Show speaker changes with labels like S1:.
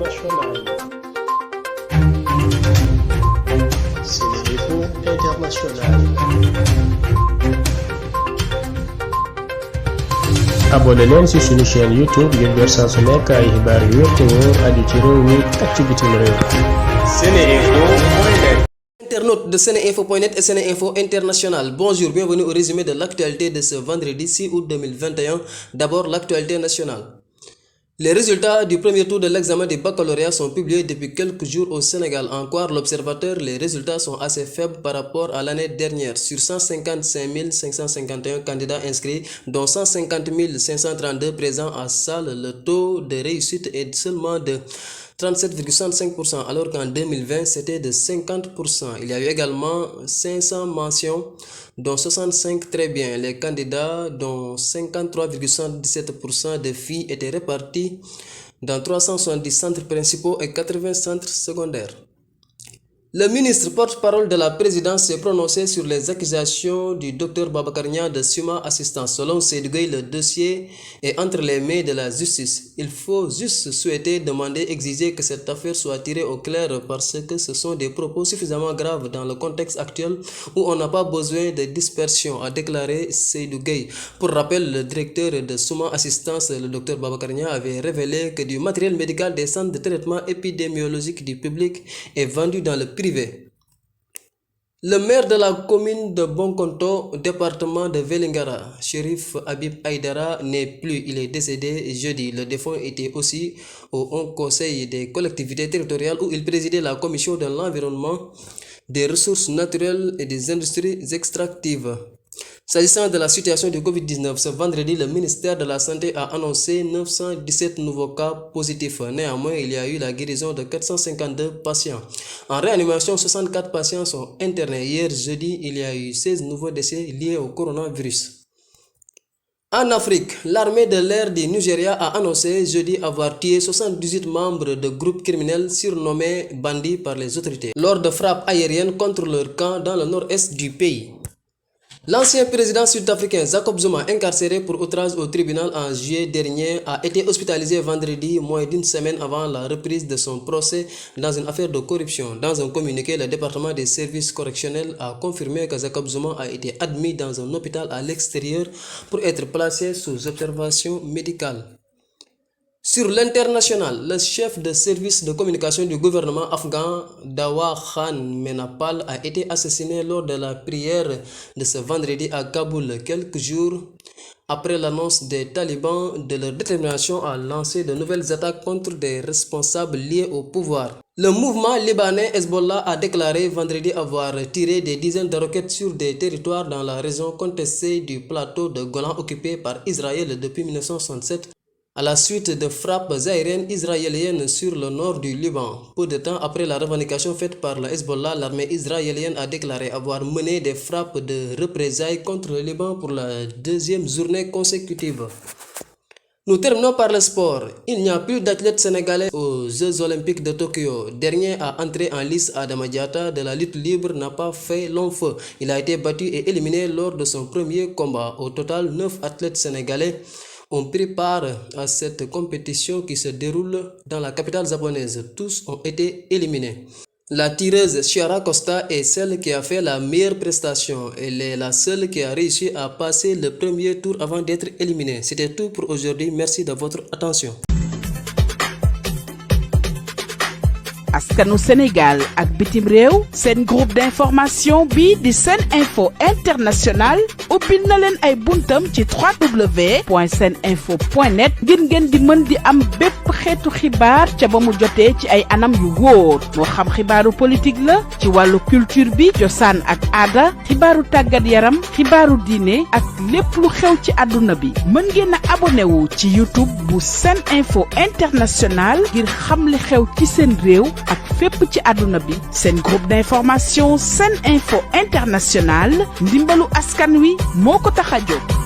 S1: internationale. SeneInfo International. abonné leen ci suñu chaîne YouTube ngir jot saa su nekk ay xibaar yu wér te wóor aju ci réew mi ak ci bitim réew. SeneInfo.net.
S2: Internautes de SeneInfo.net et SeneInfo International, bonjour, bienvenue au résumé de l'actualité de ce vendredi 6 août 2021. D'abord, l'actualité nationale. Les résultats du premier tour de l'examen du baccalauréat sont publiés depuis quelques jours au Sénégal. Encore l'Observateur, les résultats sont assez faibles par rapport à l'année dernière. Sur 155 551 candidats inscrits, dont 150 532 présents en salle, le taux de réussite est seulement de 37,65%, alors qu'en 2020, c'était de 50%. Il y a eu également 500 mentions, dont 65 très bien. Les candidats, dont 53,77% de filles, étaient répartis dans 370 centres principaux et 80 centres secondaires. Le ministre porte-parole de la présidence s'est prononcé sur les accusations du Dr Babacar Niang de Suma Assistance. Selon Seydou Gueye, le dossier est entre les mains de la justice. Il faut juste souhaiter, demander, exiger que cette affaire soit tirée au clair parce que ce sont des propos suffisamment graves dans le contexte actuel où on n'a pas besoin de dispersion, a déclaré Seydou Gueye. Pour rappel, le directeur de Suma Assistance, le Dr Babacar Niang, avait révélé que du matériel médical des centres de traitement épidémiologique du public est vendu dans le privé. Le maire de la commune de Bonkonto, département de Vélingara, Chérif Habib Aïdara, n'est plus. Il est décédé jeudi. Le défunt était aussi au Haut Conseil des collectivités territoriales où il présidait la commission de l'environnement, des ressources naturelles et des industries extractives. S'agissant de la situation du Covid-19, ce vendredi, le ministère de la Santé a annoncé 917 nouveaux cas positifs. Néanmoins, il y a eu la guérison de 452 patients. En réanimation, 64 patients sont internés. Hier, jeudi, il y a eu 16 nouveaux décès liés au coronavirus. En Afrique, l'armée de l'air du Nigeria a annoncé jeudi avoir tué 78 membres de groupes criminels surnommés bandits par les autorités lors de frappes aériennes contre leur camp dans le nord-est du pays. L'ancien président sud-africain Jacob Zuma, incarcéré pour outrage au tribunal en juillet dernier, a été hospitalisé vendredi, moins d'une semaine avant la reprise de son procès dans une affaire de corruption. Dans un communiqué, le département des services correctionnels a confirmé que Jacob Zuma a été admis dans un hôpital à l'extérieur pour être placé sous observation médicale. Sur l'international, le chef de service de communication du gouvernement afghan, Dawa Khan Menapal, a été assassiné lors de la prière de ce vendredi à Kaboul, quelques jours après l'annonce des talibans de leur détermination à lancer de nouvelles attaques contre des responsables liés au pouvoir. Le mouvement libanais Hezbollah a déclaré vendredi avoir tiré des dizaines de roquettes sur des territoires dans la région contestée du plateau de Golan occupé par Israël depuis 1967. À la suite de frappes aériennes israéliennes sur le nord du Liban. Peu de temps après la revendication faite par la Hezbollah, l'armée israélienne a déclaré avoir mené des frappes de représailles contre le Liban pour la deuxième journée consécutive. Nous terminons par le sport. Il n'y a plus d'athlètes sénégalais aux Jeux Olympiques de Tokyo. Dernier à entrer en lice, Adama Diatta de la lutte libre n'a pas fait long feu. Il a été battu et éliminé lors de son premier combat. Au total, 9 athlètes sénégalais ont pris part à cette compétition qui se déroule dans la capitale japonaise. Tous ont été éliminés. La tireuse Chiara Costa est celle qui a fait la meilleure prestation. Elle est la seule qui a réussi à passer le premier tour avant d'être éliminée. C'était tout pour aujourd'hui. Merci de votre attention.
S3: askanu Sénégal ak bitim réew seen groupe d'information bi di SeneInfo International ubbil na leen ay buntam ci www.seninfo.net ngir ngeen di mën di am bépp xeetu xibaar ca ba mu jotee ci ay anam yu wóor moo xam xibaaru politique la ci wàllu culture bi cosaan ak aada xibaaru tàggat yaram xibaaru diine ak lépp lu xew ci àdduna bi mën ngeen a abonné wu ci YouTube bu SeneInfo International ngir xam li xew ci seen réew ak fépp ci àdduna bi seen groupe d'information SeneInfo International ndimbalu askan wi moo ko tax a jóg